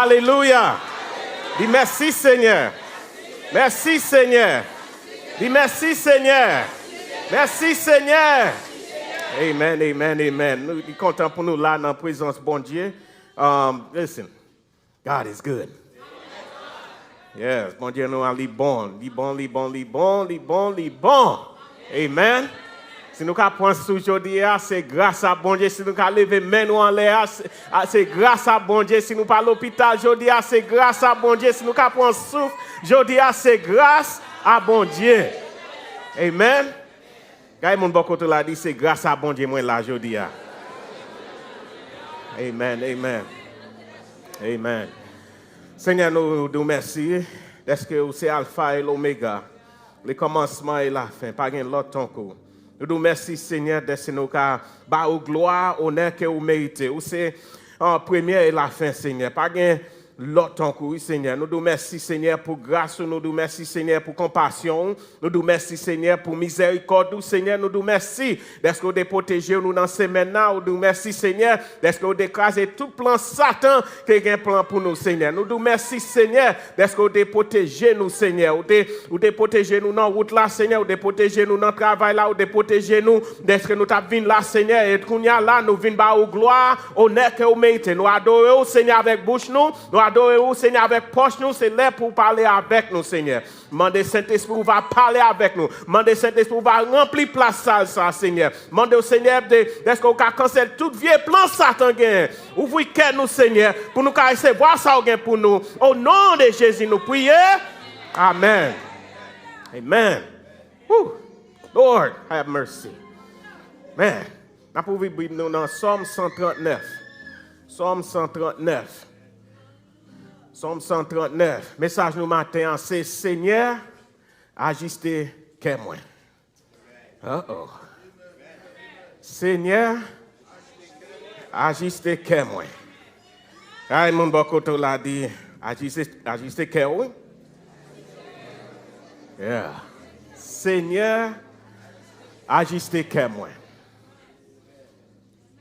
Alléluia. Dis merci Seigneur. Merci Seigneur. Dis merci Seigneur. Merci Seigneur. Amen, amen, amen. Nous sommes contents pour nous là dans la présence bon Dieu. Listen, God is good. Yes, bon Dieu nous a li bon. Amen. Si nous pensons aujourd'hui, c'est grâce à bon Dieu. Si nous lever main nous en l'air, c'est grâce à bon Dieu. Si nous pas à l'hôpital aujourd'hui, c'est grâce à bon Dieu. Si nous prenons souffle aujourd'hui, c'est grâce à bon Dieu. Amen. Quand mon bon côté là dit, c'est grâce à bon Dieu moi là aujourd'hui. Amen, amen. Amen. Seigneur, nous nous merci. Est-ce que c'est Alpha et l'Oméga, le commencement et la fin, pas l'autre ton coup. Nous nous merci Seigneur de nous car ba ou gloire, honneur que vous méritez. Ou c'est en première et la fin Seigneur. Pas l'autre en coup Seigneur. Nous nous merci Seigneur pour grâce, nous nous merci Seigneur pour compassion, nous nous merci Seigneur pour miséricorde, Seigneur, nous nous merci d'être que vous protégez nous dans ces maintenant, nous nous merci Seigneur d'être que vous écrasez tout plan Satan qui a un plan pour nous Seigneur. Nous nous merci Seigneur d'être que vous protégez nous Seigneur, vous protégez nous dans la route là Seigneur, vous protégez nous dans le travail là, vous protégez nous d'être que nous t'avons là Seigneur et qu'on y a là nous venons ba au gloire, honneur que vous méritez. Nous adorons Seigneur avec bouche nous adorez-vous, Seigneur, avec poche nous, c'est là pour parler avec nous, Seigneur. Mandez Saint-Esprit va parler avec nous. Mandez Saint-Esprit va remplir place ça, Seigneur. Mandez au Seigneur d'est-ce qu'on a cancellé tout vieux plan Satan gain. Ouvrez cœur nous, Seigneur, pour nous recevoir ça pour nous. Au nom de Jésus, nous prions. Amen. Amen. Woo. Lord, have mercy. Man, nous pouvons vivre nous dans Somme 139. Somme 139. Somme 139. Message nous matin, c'est Seigneur, ajiste que moi. Oh. Seigneur, ajiste que moi. Aïe, mon bokoto l'a dit, ajiste que moi. Yeah. Seigneur, ajiste que moi.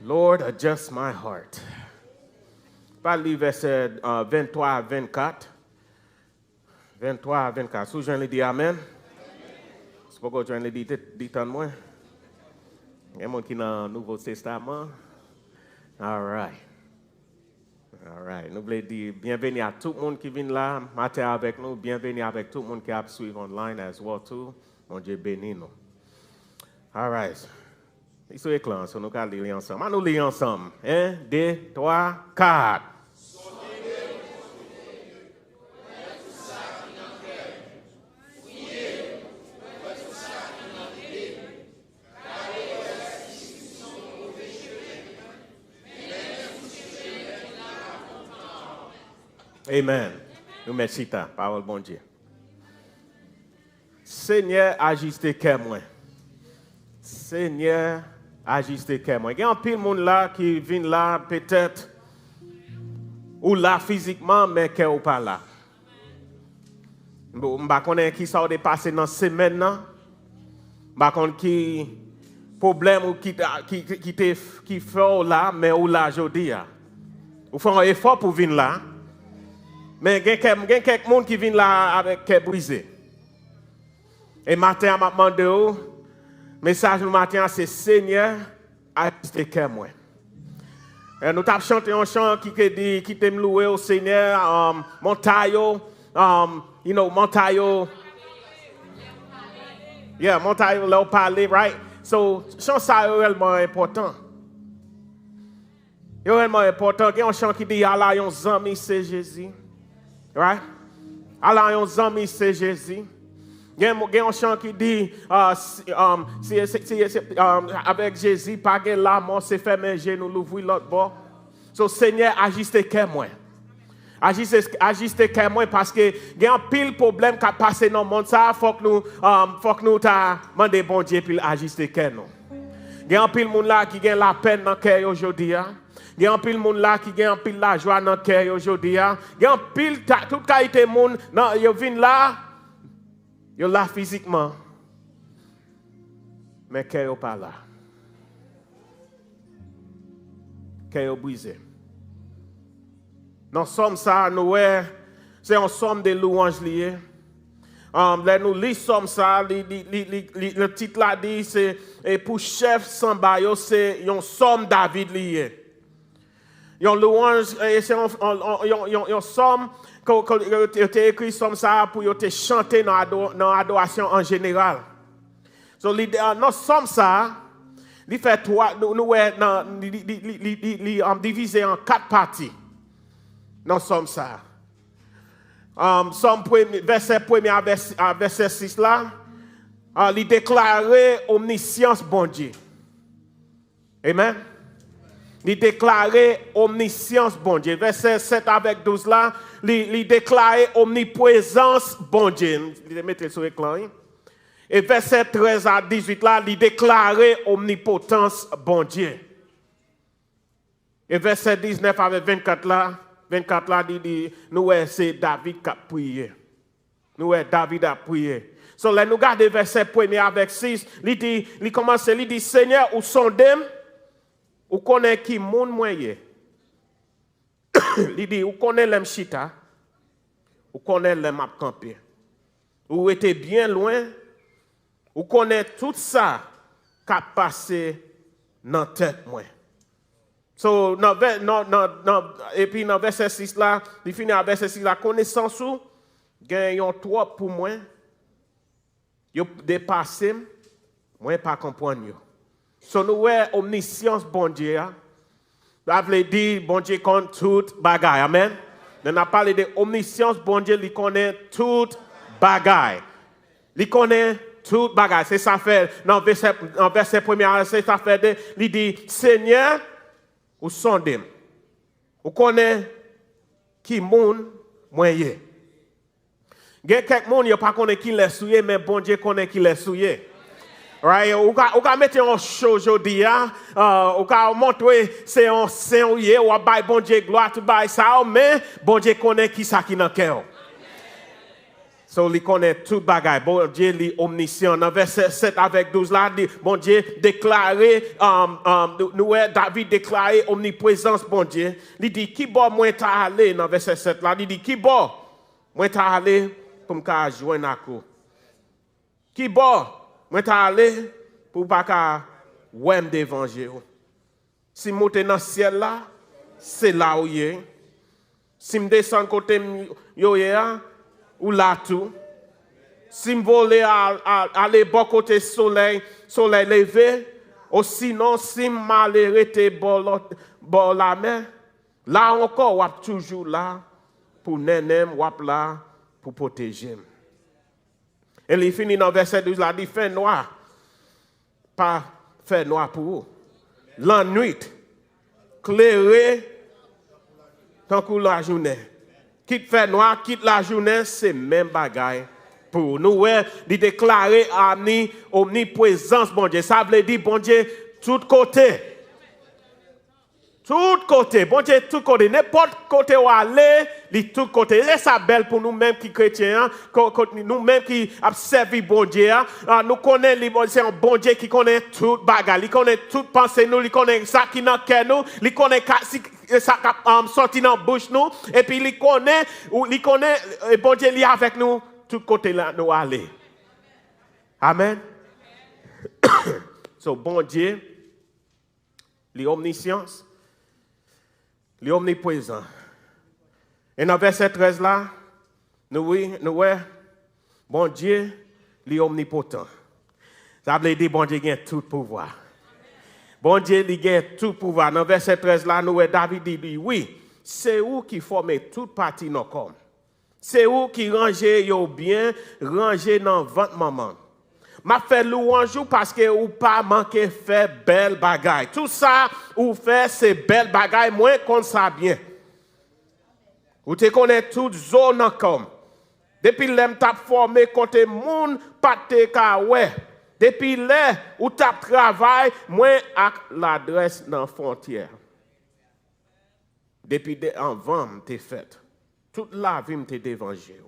Lord, adjust my heart. Pas le verset 23 à 24. 23 à 24. Si je viens de dire Amen. C'est pourquoi je viens de dire moi. Il y a des gens qui sont dans le Nouveau Testament. All right. Nous voulons dire bienvenue à tout le monde qui vient là, matin avec nous. Bienvenue avec tout le monde qui a suivi online as well too. Mon Dieu béni nous. All right. Ils sont éclats, nous allons lire ensemble. Nous lisons ensemble. 1, 2, 3, 4. Amen. Nous merci ta parole bon Dieu. Seigneur, ajiste que moi. Seigneur, ajiste que moi. Il y a un pile monde là qui vient là peut-être ou là physiquement mais qui ou pas là. On va connaître qui ça a dépassé dans semaine là. On va connaître qui problème ou qui fait là mais ou là aujourd'hui. Ou fait un effort pour venir là. Mais il y a quelques monde qui viennent là avec cœur brisé. Et matin, je m'a demandé, le message du matin, c'est Seigneur, ajiste que moi. Et nous avons chanté un chant qui dit, qui t'aime louer au Seigneur, montayo, montayo. Yeah, montayo, là, parler, right? So, chant ça est réellement important. C'est réellement important. Il y a un chant qui dit, Allah, yon zami, c'est Jésus. Right? Allah, yon zami, c'est Jésus. Il y a un chant qui dit, avec Jésus, pas de la mort, c'est fait mes genoux, l'ouvrir l'autre bord. So, Seigneur, ajiste que moi. Ajiste que moi, parce que il y a un pile problème qui a passé dans le monde, ça, faut que nous demandons bon Dieu, puis ajiste que nous. Il y a un pile monde là qui a la peine dans le cœur aujourd'hui. Il y a un pile monde là qui a un pile la joie dans le cœur aujourd'hui. Il y a un pile toute qualité de monde, ils viennent là, ils sont là physiquement, mais le cœur n'est pas là. Le cœur est brisé. Dans somme ça, nous, c'est un somme de louanges liées. Là, nous lisons ça, le titre là dit, c'est pour chef Sambayo, c'est un somme David lié. Yon louange, c'est un somme que tu écrit somme ça pour te chanter dans l'adoration en général. So, dans somme ça, il fait trois, nous divisé en 4 parties. Dans somme ça. Somme verset 1 à verset 6 là, il déclarait omniscience bon Dieu. Amen. Il déclarait omniscience bon Dieu. Verset 7 avec 12 là, il déclarait omniprésence bon Dieu. Il mettait sur l'écran. Et verset 13 à 18 là, il déclarait omnipotence bon Dieu. Et verset 19 avec 24 là, il dit, nous c'est David qui a prié. Nous David a prié. So là, nous regardons verset 1 avec 6, il commence, il dit, Seigneur, ou sondem, ou connaît qui moun moyen. Il dit, ou connaît l'em chita, ou connaît l'em ap campé. Ou était bien loin, ou connaît tout ça qui a passé dans la tête moi. So, et puis dans verset 6 là, il finit à verset 6 là, connaissance ou, gagne trop pour moi, yo dépassé, moi pas comprendre yo. So nous omniscience bon Dieu. Ça veut dire bon Dieu connaît toute bagaille. Amen. On a parlé de omniscience bon Dieu, il connaît toute bagaille. Il connaît toute bagaille. C'est ça fait dans verset 1er, c'est ça fait il dit Seigneur ou sondem. Ou connaît qui moun moyen. Il y a quelques moun yo pas connaît qui les souillé mais bon Dieu connaît qui les souillé. Right, ou ka mettre en show aujourd'hui, ou ka montrer c'est un saint ou ba bon Dieu gloire tout ba ça mais bon Dieu connaît qui ça qui dans cœur. So il connaît tout bagaille. Bon Dieu li omniscient. Dans verset 7 avec 12 là, bon Dieu déclaré nous David déclaré omniprésence bon Dieu. Il dit qui bon moi ta aller dans verset 7 là, il dit qui bon moi ta aller pour me joindre à ko. Qui bon moi ta aller pour pas ka ouem d'évangile. Si monte dans le ciel là, c'est là où est. Si me descend côté yo ou là tout. Si me voler aller bon côté soleil levé, ou sinon si mal arrêté bord la mer, là encore ou toujours là pour nenem ou là pour protéger. Et il finit dans verset 12 là, il fait noir. Pas fait noir pour vous. La nuit, clairé, tant que la journée. Quitte fait noir, quitte la journée, c'est même bagaille pour nous. Il déclarer omniprésence, bon Dieu. Ça veut dire, bon Dieu, tout côté. Tout côté, bon Dieu, tout côté. N'importe côté où aller, il tout côté. Et ça belle pour nous-mêmes qui chrétiens, nous-mêmes qui observons bon Dieu. Nous connaissons, c'est un bon Dieu qui connaît tout bagaille. Il connaît tout pensée nous, il connaît ça qui dans cœur nous, il connaît ça qui sorti dans bouche nous. Et puis il connaît, bon Dieu est avec nous, tout côté là nous aller. Amen. So bon Dieu, l'omniscience. L'omniprésent. Et dans verset 13 là, nous bon Dieu, l'omnipotent. Ça veut dire bon Dieu a tout pouvoir. Bon Dieu, il a tout pouvoir. Dans verset 13 là, nous David dit, oui, c'est où qui forme toute partie dans corps. C'est où qui range yo bien, range dans ventre maman. M'a fait louange parce que ou pas manquer faire belle bagaille. Tout ça ou fait c'est belle bagaille moins qu'on ça bien. Ou te connaît toute zone comme. Depuis l'aime t'a formé côté moun pas te ka ouais. Depuis là ou t'a travail moins ak l'adresse dans frontière. Depuis avant t'es fait. Toute la vie m'te d'évangile.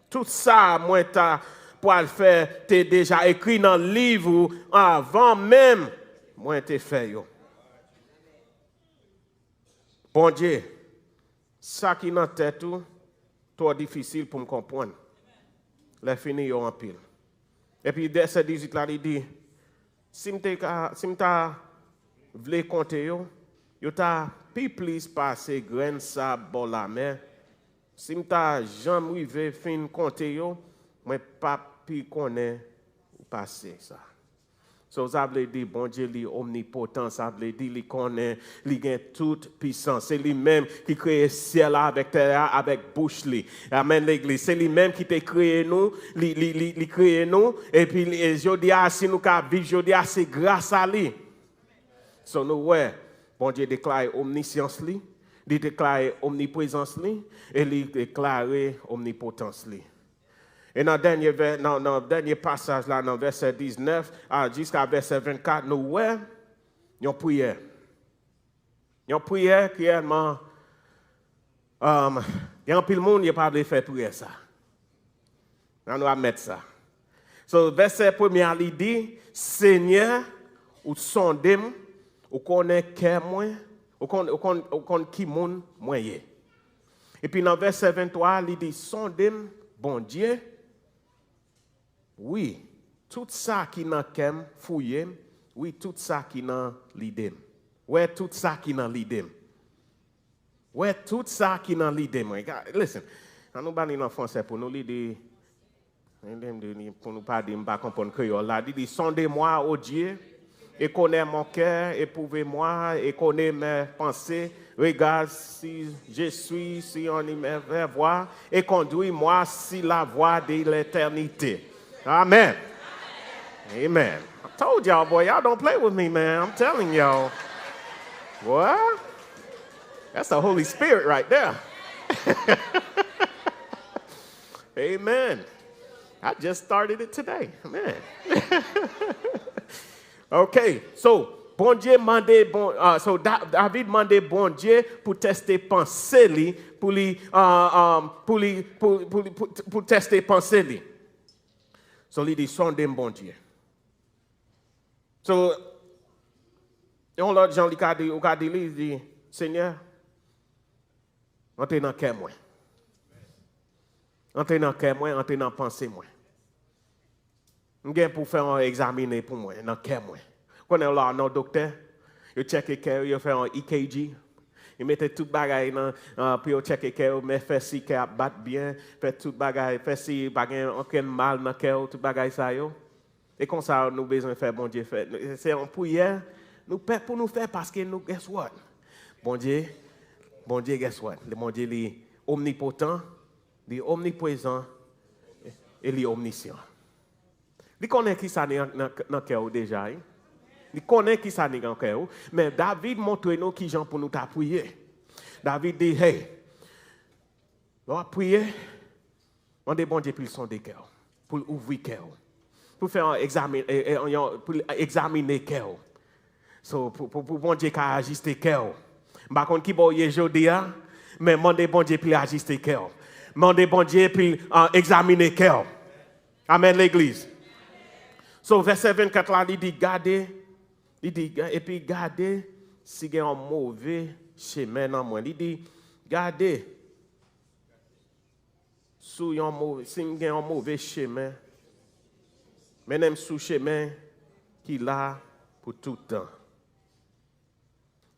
Tout ça moi t'a pour le faire, tu déjà écrit dans le livre avant même, moi, tu fait. Bon Dieu, ça qui dans tête tout, trop difficile pour me comprendre. Les fini yo en pile. Et puis verset 18 là il dit si m'ta vle compter yo ta plus passer grain ça bon la mer. Si m'ta jamais rive fin compter yo, moi pas pi connaît passer ça. So, ça veut dire, bon Dieu, il est omnipotent, ça veut dire, il connaît, il a toute puissance. C'est lui-même qui crée le ciel avec terre, avec bouche. Amen, l'église. C'est lui-même qui t'a créé nous, il crée nous, et puis, je dis, si nous vivons, je dis, c'est grâce à lui. So, nous, ouais, bon Dieu déclare omniscience, il déclare omniprésence, et il déclare omnipotence. Et dans le dernier passage, là, dans verset 19 jusqu'à verset 24, nous voyons une prière. Une prière qui est réellement. Il y a un peu de monde qui n'a pas de faire prière ça. On va mettre ça. So, verset 1er, il dit Seigneur, ou sondez ou connaît qui moi, ou connaît qui monde moi. Et puis dans verset 23, il dit sondez bon Dieu. Oui, tout ça qui n'a qu'aime fouiller, oui, tout ça qui n'a l'idée. Ouais, tout ça qui n'a l'idée. Ouais, tout ça qui n'a l'idée. Listen, on nous parle en français pour nous l'idée, pour nous pas dire, pas comprendre créole là, dit sondez-moi, ô Dieu, et connaissez mon cœur, éprouvez-moi, et connaissez mes pensées. Regarde si je suis, si on y me fait voir, et conduis-moi si la voie de l'éternité. Amen. Amen. I told y'all, boy, y'all don't play with me, man. I'm telling y'all. What? That's the Holy Spirit right there. Amen. I just started it today. Man. Okay, so bon Dieu mandé so David mandé bon Dieu pour tester pensée li, pour tester pensée li. So il dit sondez bon Dieu. So yon l'autre gens il dit Seigneur, entrez dans cœur moi. Entrez dans cœur moi, entrez dans pensée moi. M'gen pour faire un examiner pour moi dans cœur moi. Connais là non docteur, il checker cœur, il fait un EKG. Il mettait tout bagaille dans puis checker cœur, mais fait si cœur bat bien, fait tout bagaille, fait si bagaille aucun mal dans cœur, tout bagaille ça yo. Et comme ça nous besoin faire bon Dieu fait. C'est en prière nous pour nous faire parce que nous guess what? Bon Dieu guess what? Le bon Dieu est omnipotent, il est omniprésent et il est omniscient. Il connaît qui ça dans cœur déjà. Il connaît qui ça dans cœur. Mais David montre nous qui gens pour nous prier. David dit hey, on va prier, on demande bon Dieu pour son cœur, pour ouvrir cœur, pour faire un examen, pour examiner cœur. So pour bon Dieu qui ajuster cœur. Par contre qui boye jodi a, mais demande bon Dieu pour ajuster cœur. Demande bon Dieu pour examiner cœur. Amen l'église. So, verset 24 là, il dit, gardez, et puis gardez si il y a un mauvais chemin dans moi. Il dit, gardez si il y a un mauvais chemin, mais même sous chemin qu'il a pour tout le temps.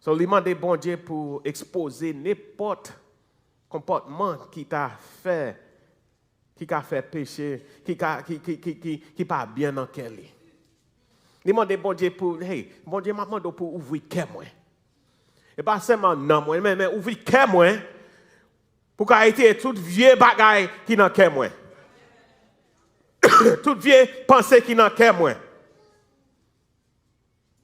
So, il demande bon Dieu pour exposer n'importe comportement qui t'a fait. Qui a fait péché, qui pas bien dans quel lit. Demandez bon Dieu pour, hey, bon Dieu m'a demandé pour ouvrir cœur moi. Et pas seulement non moi, mais ouvrir cœur moi pour qu'arrêter toute vieille bagaille qui dans cœur moi. Toute vieille pensée qui dans cœur moi.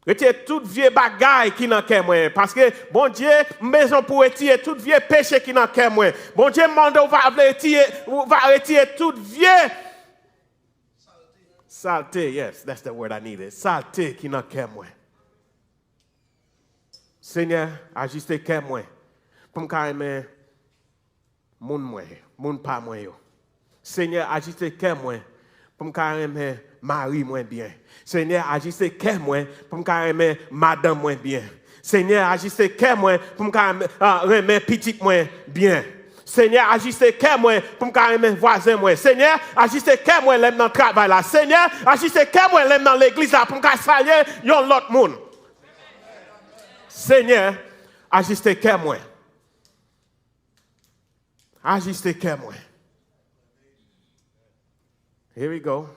Retirer toute vieille bagaille qui dans cœur moi parce que bon Dieu maison pour retirer toute vieille péché qui dans cœur moi. Bon Dieu demande va retirer toute vieille saleté. Yes, that's the word I needed. Saleté qui dans cœur moi. Seigneur, ajuste cœur moi pour me aimer moun pas moi yo. Seigneur, ajuste cœur moi pour me aimer mari moins bien. Seigneur, agissez cœur moi pour me aimer madame moins bien. Seigneur, agissez cœur moi pour me remettre petit moi bien. Seigneur, agissez cœur moi pour me remettre voisin moi. Seigneur, agissez cœur moi l'aime dans le travail là. Seigneur, agissez cœur moi l'aime dans l'église là pour me saluer yon l'autre monde. Seigneur, agissez cœur moi. Agissez cœur moi. Here we go.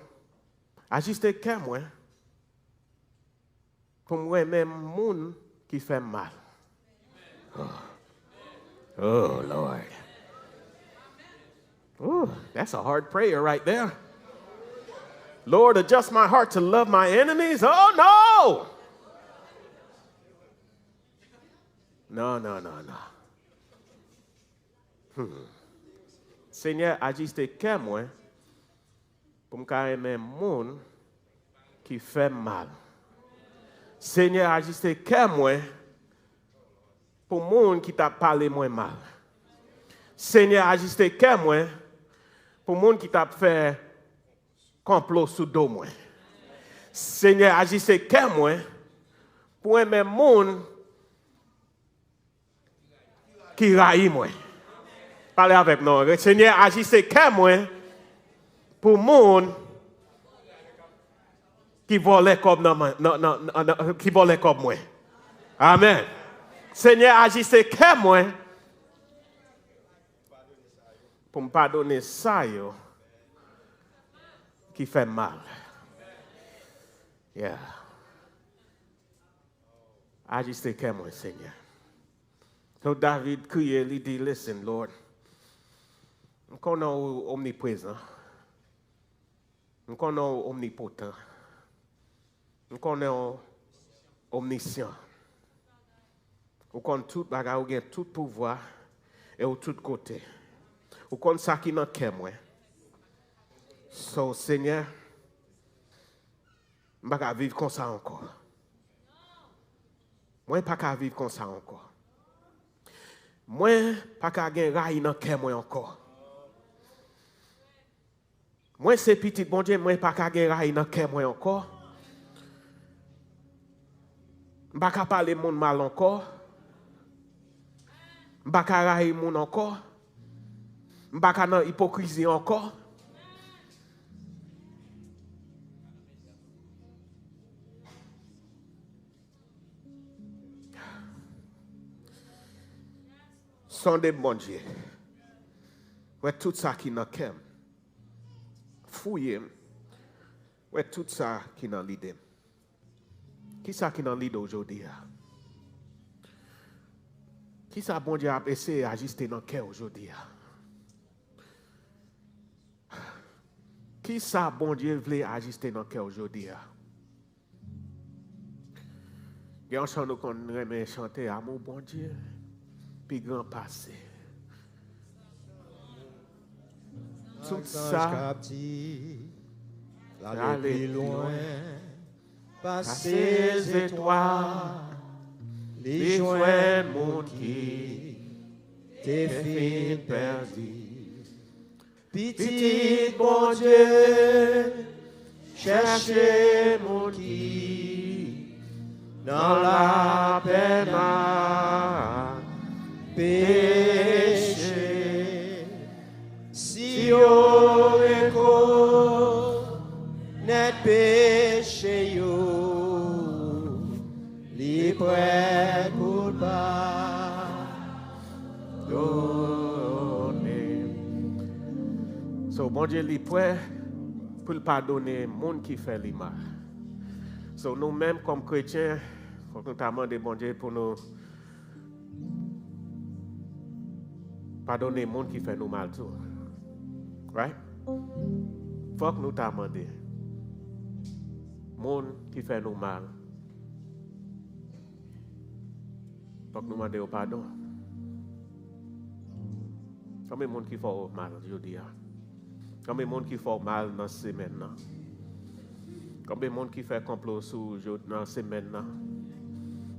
Agissez cœur moi. Pour moi même monde qui fait mal. Oh Lord. Oh, that's a hard prayer right there. Lord, adjust my heart to love my enemies. Oh no. No. Seigneur, agissez cœur moi pour me aimer monde qui fait mal. Seigneur, agissez cœur moi pour monde qui t'a parlé moins mal. Seigneur, agissez cœur moi pour monde qui t'a fait complot sous dos moi. Seigneur, agissez cœur moi pour aimer monde qui raille moi. Parlez avec nous. Seigneur, agissez cœur moi pour monde qui volait comme qui volait comme moi. Amen. Seigneur, agissez cœur moi pour me pardonner ça yo qui fait mal. Yeah. Agissez cœur moi, Seigneur. So David criait, il dit, listen, Lord, nous connaissons omniprésent, nous connaissons omnipotent, nous connaissons omniscient. Nous connaissons tout bagage, nous avons tout pouvoir et de tout côté. Nous connaissons ça qui est dans le cœur. So, Seigneur, je ne peux pas vivre comme ça encore. Moi, je ne peux pas vivre comme ça encore. Moi, je ne peux pas railler dans le cœur encore. Moi, c'est petit, bon Dieu, moi, je ne peux pas railler dans le cœur encore. Je ne peux pas parler de monde mal encore. Je ne peux pas railler de monde encore. Je ne peux pas dans l'hypocrisie encore. Sondez bon Dieu. Ouais, tout ça qui n'a qu'à fouiller. Ouais, tout ça qui n'a l'idée. Qui ça qui n'a l'idée aujourd'hui? Qui ça bon Dieu a essayé d'ajuster dans le cœur aujourd'hui? Qui ça bon Dieu voulait ajuster dans le cœur aujourd'hui? Il y a un chant qu'on aime chanter, amour bon Dieu. Puis grand passé. Tout ça, aller loin, passer les étoiles, les joints mon qui t'es fin perdu. Petit bon Dieu, cherchez mon qui dans la peine. Péché, si on reconnaît péché, yo, les prêts pour pardonner. So, bon Dieu, les prêts pour pardonner monde qui fait le mal. So, nous-mêmes, comme chrétiens, il faut que nous demandions bon Dieu pour nous. Pardonnez les gens qui fait nous mal tout. Right? Faut que nous demandions. Les gens qui fait nous mal. Faut que nous demandions pardon. Combien de gens qui font mal aujourd'hui? Combien de gens qui font mal dans cette semaine? Combien de gens qui font complot dans cette semaine?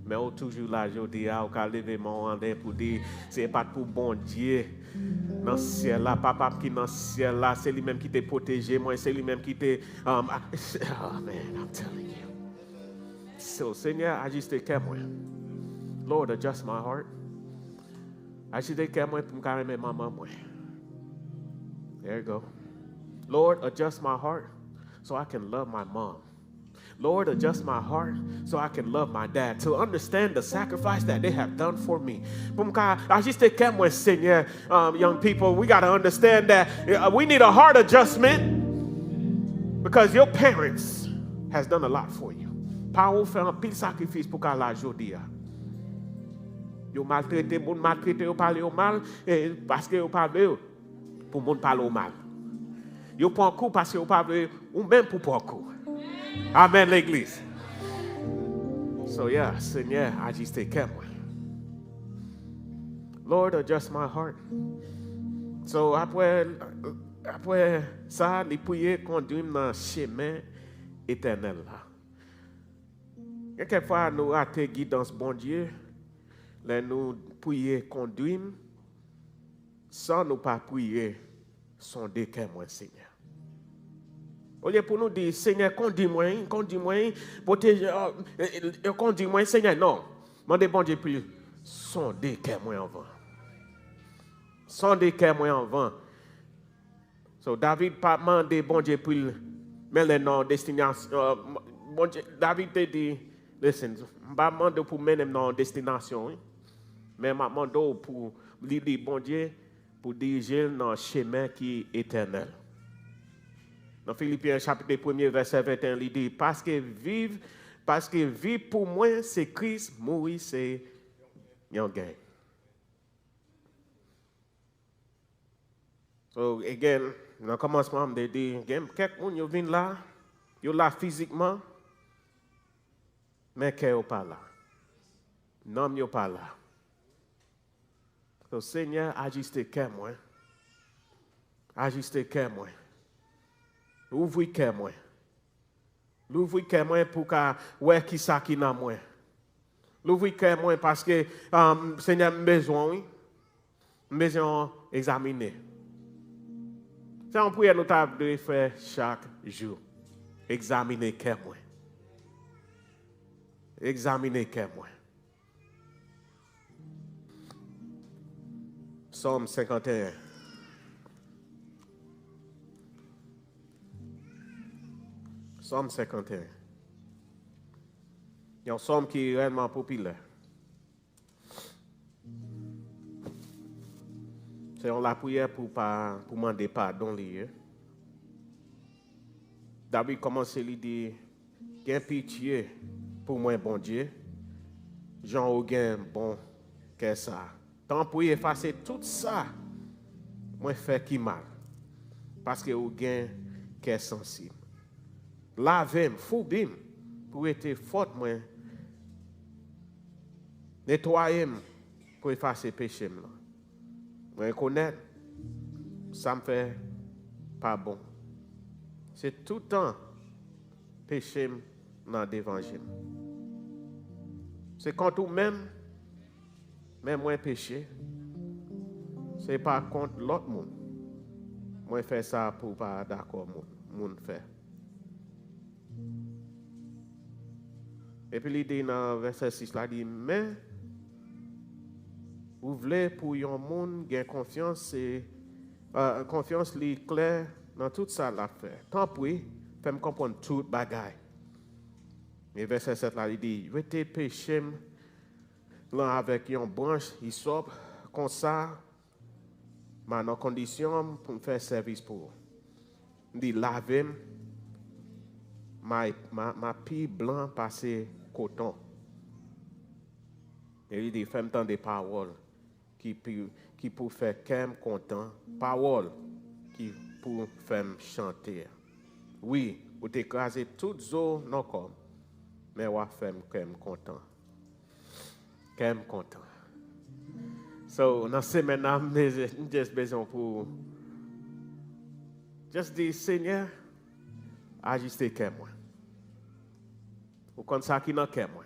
Mais on toujours là, je dis, on a levé mon hand pour dire, c'est pas pour bon Dieu. Dans le ciel là, papa qui dans le ciel là, c'est lui-même qui t'a protégé, moi, c'est lui-même qui t'a. Oh man, I'm telling you. So, Seigneur, agissez cœur moi. Lord, adjust my heart. Ajiste ke mwen pou m'ka reme maman mwen. There you go. Lord, adjust my heart so I can love my mom. Lord, adjust my heart so I can love my dad, to understand the sacrifice that they have done for me. Seigneur, young people, we got to understand that we need a heart adjustment because your parents has done a lot for you. Parents fait un pile sacrifice pour qu'à la jodi. Yo maltraité, moun maltraité, yo parle au mal, parce que yo parle pour moun parle au mal. Yo prend coup parce que yo parle ou même pour prendre coup. Amen, l'église. So yeah, Seigneur, ajiste ke mwen. Lord, adjust my heart. So après ça, li prier conduire dans chemin éternel là. Quelquefois nous rater guidance bon Dieu, là nous prier conduire sans nous pas prier sonder ke mwen Seigneur. Au lieu pour nous dire, Seigneur, conduis-moi, protège, conduis-moi, Seigneur, non. Mandez bon Dieu plus, sondez que moi en vent. Sondez que moi en vent. So David pas mandé bon Dieu plus, mais les non destination. Bon Dieu, David te dit, listen, pas mandé pour mener dans destination, mais m'a mandé pour dire bon Dieu pour diriger dans le chemin qui est éternel. Dans Philippiens chapitre 1 verset 21, il dit parce que vivre pour moi c'est Christ, mourir c'est un gain. So again, dans le commencement, je dis, quelques gens viennent là, ils sont là physiquement, mais qu'ils ne sont pas là. Non, ils ne sont pas là. So Seigneur, ajiste que moi. Ajiste que moi. Ouvri que moi. L'ouvri que moi pour que ouais qui ça qui n'a moi. L'ouvri que moi parce que Seigneur besoin examiner. C'est un prière notable de faire chaque jour. Examiner que moi. Examiner que moi. Psaume 51. Psaume 51. Il y a un psaume qui est réellement populaire. C'est la prière pour demander pardon. David commence à lui dire, gain pitié pour moi, bon Dieu. Jean Auguin, bon, qu'est ça? Tant pour effacer tout ça, moi fait qui mal. Parce que Auguin, qu'est sensible. Lavez-moi, foubim, pour être faute, moi. Nettoyez-moi pour effacer péché. Moi, connaître, ça me fait pas bon. C'est tout le temps péché dans l'évangile. C'est quand tout même moi péché, c'est pas contre l'autre monde. Moi, fais ça pour pas d'accord, monde fait. Et puis, il dit dans verset 6, il dit, mais vous voulez pour un monde gagner confiance, confiance li claire dans tout ça l'affaire. Tant pis, fais-moi comprendre tout bagaille. Et verset 7 là, il dit, je te péché là avec une branche, il sort comme ça, mais dans condition pour me faire service pour vous. Il dit, lavez ma pille blanc passé coton. Et il dit, fais-moi tant des paroles qui pour faire qu'elle content, paroles qui pour faire chanter. Oui, vous t'écrasez toutes zo non comme, mais vous faites qu'elle content. Qu'elle content. So, dans ces semaine, j'ai besoin pour juste dire, Seigneur, ajiste que moi. Ou comme ça qui n'a que moi.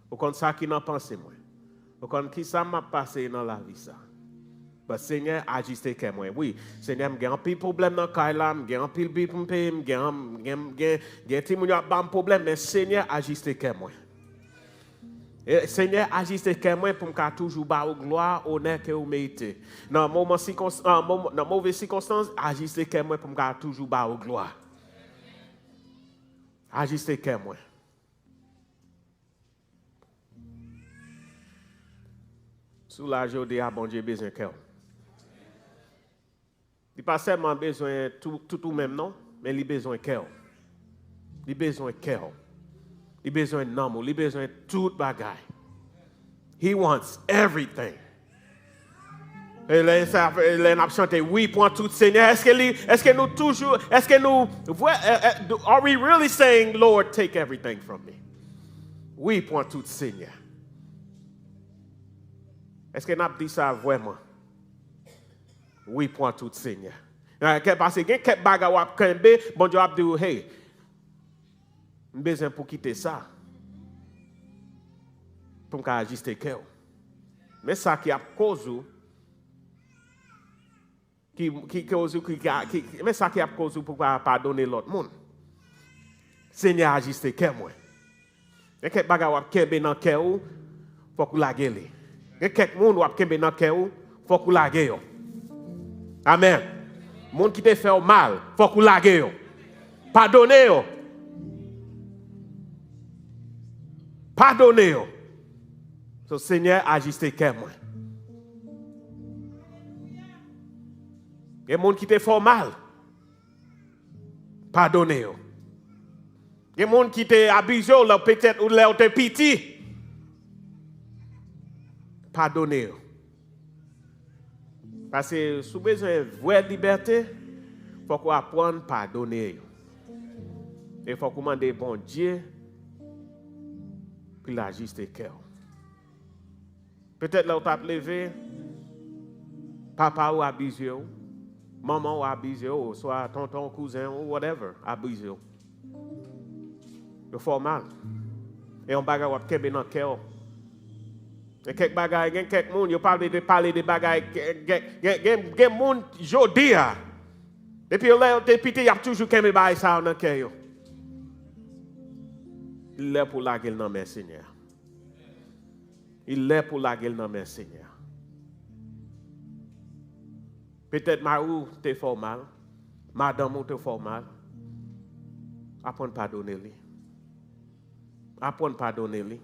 Ou comme ça qui n'a pensé moi. Ou comme qui ça m'a passé dans la vie ça. Mais Seigneur, ajiste que moi. Oui, Seigneur, j'ai un pile problème dans le là, j'ai un pile bip pour payer, j'ai un petit problème, mais Seigneur, ajiste que moi. Et Seigneur, agissez comme moi pour me toujours ba ou gloire, honneur que vous méritez. Dans mauvaises circonstances, agissez comme moi pour me toujours ba ou gloire. Agissez comme moi. Sous la journée, bon Dieu besoin de cœur. Il n'a pas seulement besoin tout même non, mais il a besoin de cœur. Il a besoin de cœur. Il a besoin d'amour. Il a besoin de tout bagaille. He wants everything. Et là, il a chanté, oui, pour tout Seigneur. Est-ce que nous toujours, are we really saying, Lord, take everything from me? Oui, pour tout Seigneur. Est-ce que nous avons dit ça vraiment? Oui, pour tout Seigneur. Parce que quelques bagages qui bon Dieu a dit, hey, j'ai besoin pour quitter ça. Pour me ajuster cœur. Mais ça qui a cause mais ça qui a cause pour pardonner l'autre monde. Seigneur ajuster cœur moi. Et quelques bagages qui sont dans cœur, faut que la gueule. Et quelques monde qui sont dans cœur, faut que la gueule. Amen. Monde qui te fait mal, faut que la gueule. Pardonnez. Pardonnez. So, Seigneur, agissez cœur moi. Il y a des gens qui te font mal. Pardonnez. Il y a des gens qui te abusent, peut-être ou leur te pitié. Pardonnez. Parce que si vous avez besoin de vraie liberté, il faut qu'on apprenne à pardonner. Il faut qu'on demande bon Dieu puis l'ajuster cœur. Peut-être là où tu as levé, papa ou abusé, maman ou abusé, soit tonton, cousin ou whatever, abusé. Il faut mal. Et on bagarre ou kebe dans cœur. Et quelques bagages, il y a quelques gens, ils parlent de bagages, il y a des gens jodi. Depuis là, tu es petit, il y a toujours kebe bagages ça dans cœur. Il est pour la gueule dans mes Seigneur. Il est pour la gueule dans mes Seigneur. Peut-être Marou te fait mal, madame te fait mal. Apprends à pardonner lui. Apprends à pardonner lui.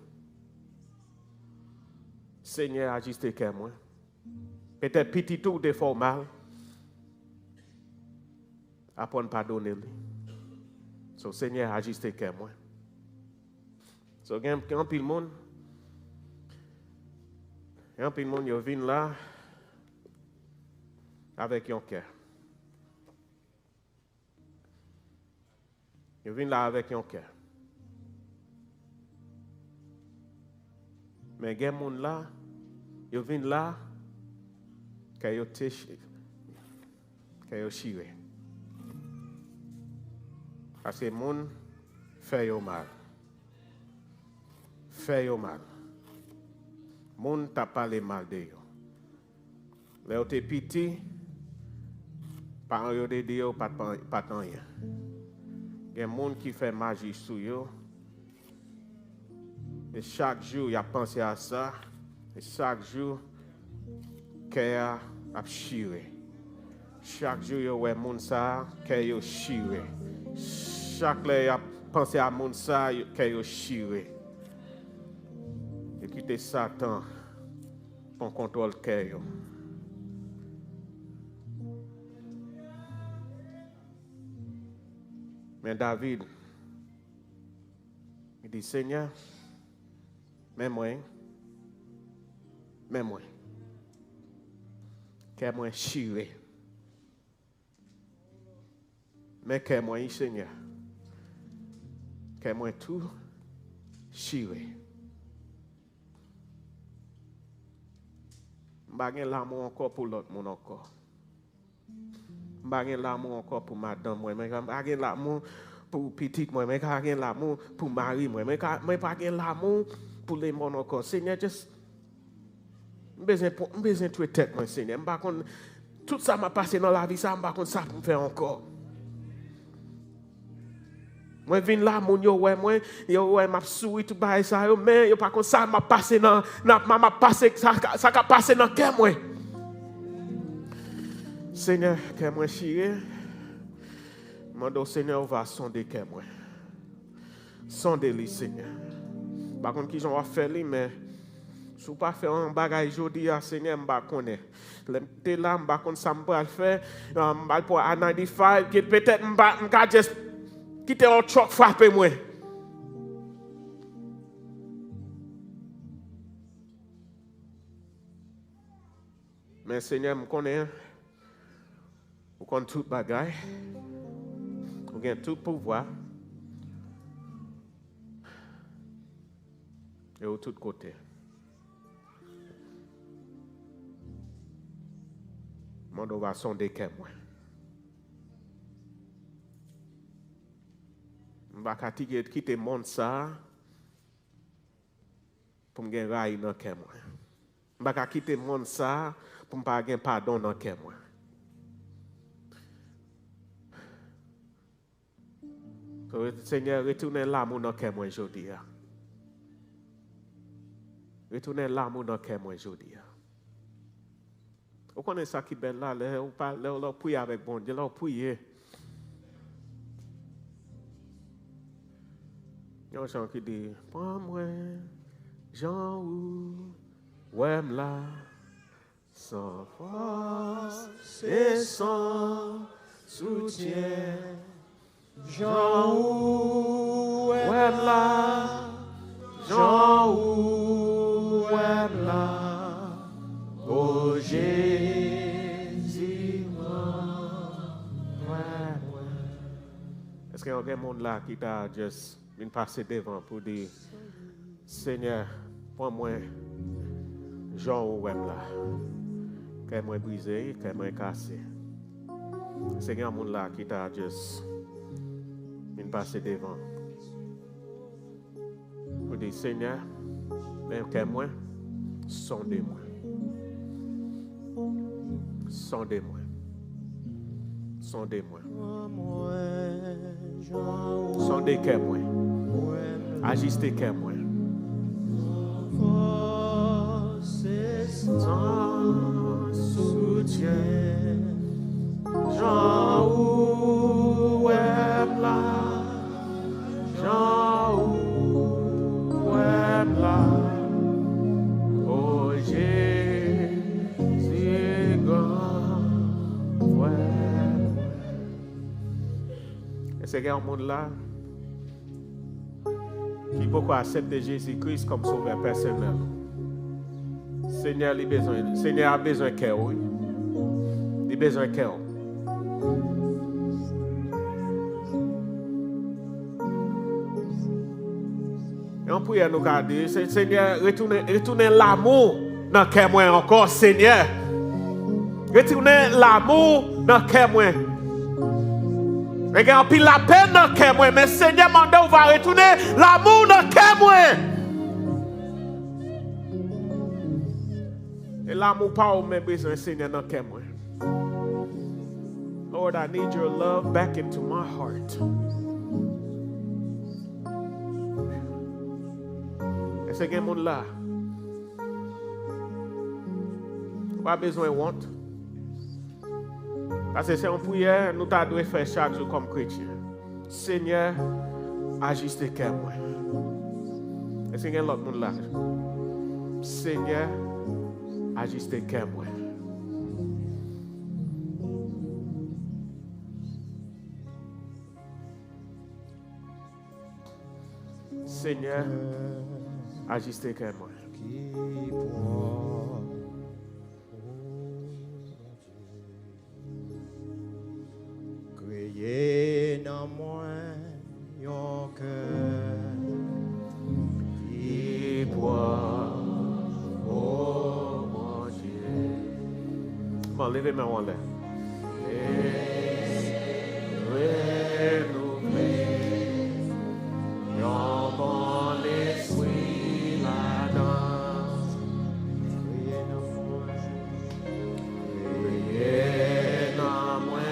Seigneur, agissez cœur moi. Peut-être petit tout te fait mal. Apprends à pardonner lui. So Seigneur, agissez cœur moi. So il y a un pile monde. Il y a un pile monde qui vient là avec un cœur. Il vient là avec un cœur. Mais il y a des gens là, ils viennent là, qu'ils ont chiré. Parce que les gens font mal. Font mal. Les gens t'a parlé mal de eux. Là où tu es petit, par eux de Dieu, pas de rien. Il y a des gens qui font magie sur eux. Et chaque jour, il a pensé à ça. Et chaque jour, cœur a chiré. Chaque jour, il y a des gens qui ont chiré. Chaque jour, il a pensé à des gens qui ont chiré. Et quitter Satan pour contrôler le cœur. Mais David, il dit, Seigneur, mais moi, que moi chiré. Mais que moi, Seigneur, que moi tout chiré. Je n'ai pas l'amour encore pour l'autre monde encore. Je n'ai pas l'amour encore pour madame moi. Je n'ai pas l'amour pour petite moi. Je n'ai pas l'amour pour mari moi. Je n'ai pas l'amour pour les gens encore. Seigneur, juste besoin de tuer tête moi Seigneur. Tout ça m'a passé dans la vie, ça m'a pas ça pour me faire encore. Moi vinn là mon yo ouais m'a souri tout bail ça yo mais yo pas comme ça m'a passé dans m'a passé ça a passé dans cœur moi. Seigneur, cœur moi chiré. Mando Seigneur va sonder cœur moi. Sonder lui Seigneur. Par contre qui j'en va faire lui mais si pas faire un bagage aujourd'hui Seigneur m'ba connaît. T'es là m'ba connait ça m'pa faire m'ba pour A95 peut-être m'ba juste quitter un truck frapper moi. Mais Seigneur me connaît. Vous connaissez tout bagage. Vous avez tout pouvoir. Et de tous côtés. Mon va sonder que moi. Je vais quitter le monde ça pour me gagner dans le cœur. Je vais quitter le monde ça pour me gagner pardon dans le cœur. Seigneur, retournez l'amour dans le cœur aujourd'hui. Retournez l'amour dans le cœur aujourd'hui. Vous connaissez ça qui est belle là, vous priez avec bon Dieu, vous priez. Il y a un chant qui dit, pour moi, Jean ou là, sans force et sans soutien. Jean ou là, Jean ou là, oh Jésus, est-ce qu'il y a un monde là qui t'a juste venu passer devant pour dire, Seigneur, pour moi, Jean ou là, qu'est-ce moi brisé, qu'est-ce moi cassé. Est-ce qu'il y a un monde là qui t'a juste passer devant. Vous dites, Seigneur, même que moi, sondez-moi. Sondez-moi. Sondez-moi. Sondez que moi. Ajiste que moi. Sans soutien. Jean ou là. Jean ou là, oh Jésus, grand frère. Est-ce qu'il y a un monde là qui peut accepter Jésus-Christ comme sauveur personnel? Seigneur a besoin de cœur, oui. Il a besoin de cœur. Et on peut nous garder, Seigneur, retournez l'amour dans le cœur moi encore, Seigneur. Retournez l'amour dans le cœur moi. Regarde, puis la peine dans le cœur moi, mais Seigneur, on va retourner l'amour dans le cœur moi. Et l'amour pas au même besoin, Seigneur, dans le cœur moi. Lord, I need your love back into my heart. Est-ce qu'il y a un monde là? Pas besoin de honte. Parce que c'est une prière, nous devons faire chaque jour comme chrétiens. Seigneur, agisse le cœur moi. Est-ce qu'il y a l'autre monde là? Seigneur, agisse le cœur moi. Seigneur, agisse le cœur moi. Créez dans moi un cœur qui boit, oh mon Dieu. Come on, levez mes mains là. Yon bon esprit là-dedans. Créez dans moi. Créez dans moi.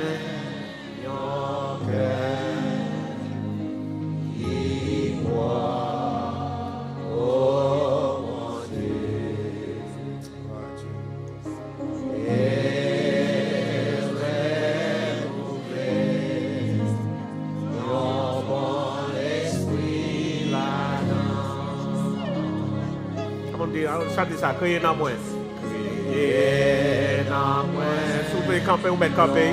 chante ça, criez dans moi. Criez dans moi. Si vous pouvez camper ou mettre camper.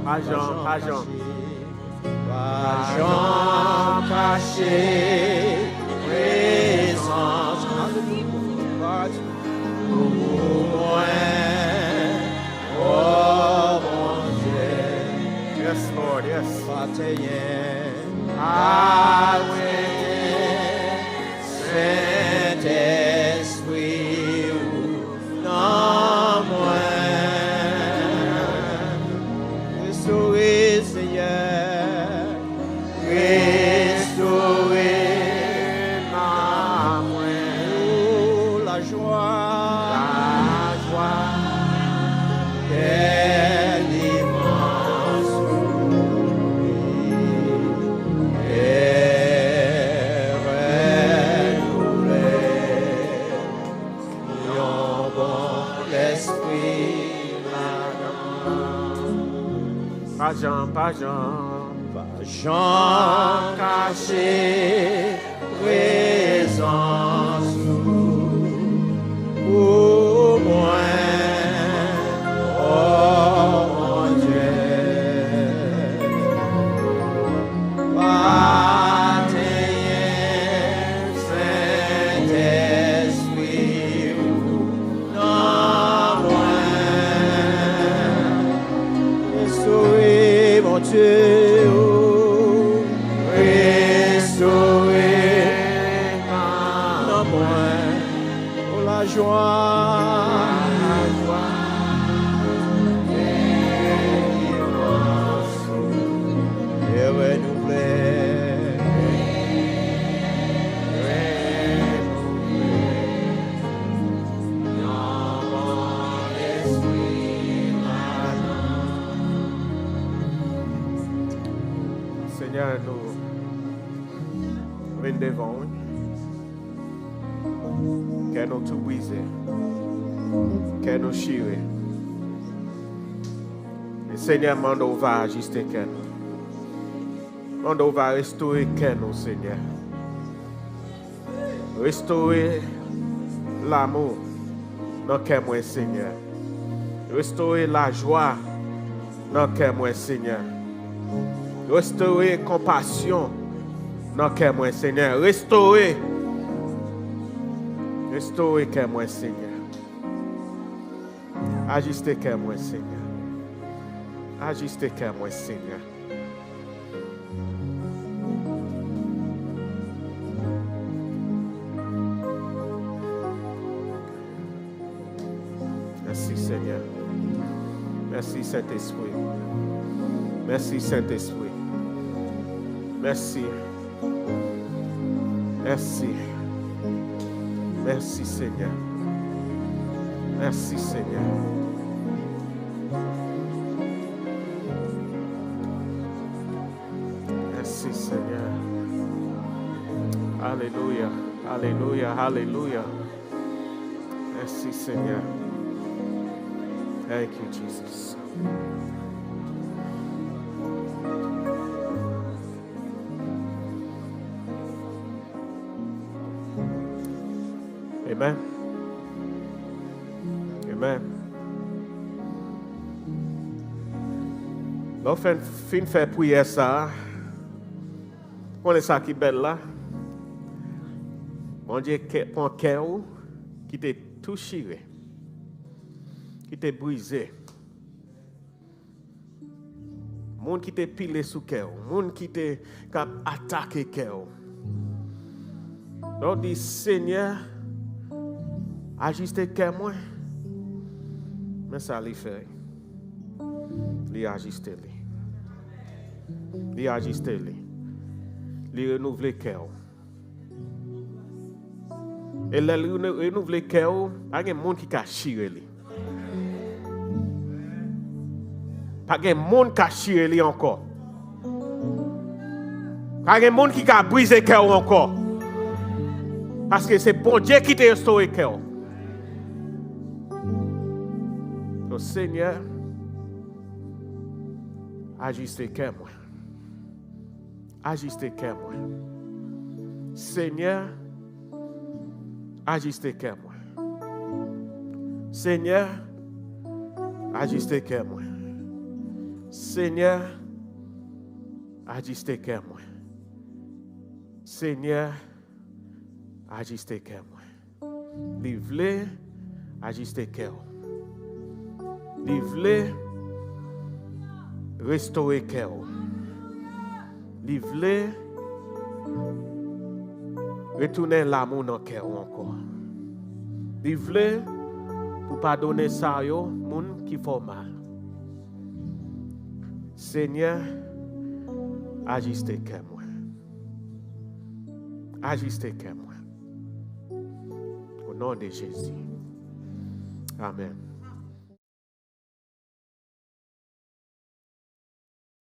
Agent. Caché, présence, Mwen, oh mon Dieu. Yes, Lord, yes. Saint-Esprit, non Mwen. Restaurez, Seigneur, restaurez ma Mwen. Oh, la joie, quelle immense Pas Jean caché, présence pour moi, oh mon Dieu, Saint-Esprit, non moi, restaurez mon Dieu. Seigneur, nous venons devant, qu'elle nous tout brisé, qu'elle nous chiré. Et Seigneur, mando va ajuster qu'elle nous. Mando va restaurer qu'elle nous, Seigneur. Restaurer l'amour dans qu'elle moi, Seigneur. Restaurer la joie dans qu'elle moi, Seigneur. Restaurer compassion dans cœur moi Seigneur. Restaurer cœur moi Seigneur. Ajiste cœur moi Seigneur. Ajiste cœur moi Seigneur. Merci Seigneur. Merci Saint-Esprit. Merci Saint-Esprit. Merci. Merci. Merci Seigneur. Merci Seigneur. Merci Seigneur. Alléluia. Alléluia. Alléluia. Merci Seigneur. Thank you, Jesus. Amen. Amen. Là, fin fait prière ça. On est ça qui est belle là. Mon Dieu, pour cœur qui t'est tout chiré, qui t'est brisé. Monde qui t'est pilé sous cœur, monde qui t'est attaqué cœur. Donc dit Seigneur, ajuster cœur moi. Mais ça lui fait. Lui ajuster lui. Lui ajuster lui. Lui renouveler cœur. Et le renouveler cœur, il y a un monde qui a chiré lui. Pas de monde qui a chiré lui encore. Car il y a des gens qui ont brisé le cœur encore. Parce que c'est bon Dieu qui t'a restauré le cœur. Donc, Seigneur, Ajiste le cœur. Ajiste le cœur. Seigneur, Ajiste le cœur. Seigneur, Ajiste le cœur. Seigneur, Ajiste le cœur. Seigneur, Ajiste le cœur. Livre, Ajiste le cœur. Livre, restaurer le cœur. Livre, retourner l'amour dans le cœur encore. Livre, pour pardonner ça aux gens qui font mal. Seigneur, Ajiste le cœur. Ajiste le cœur. Au nom de Jésus. Amen.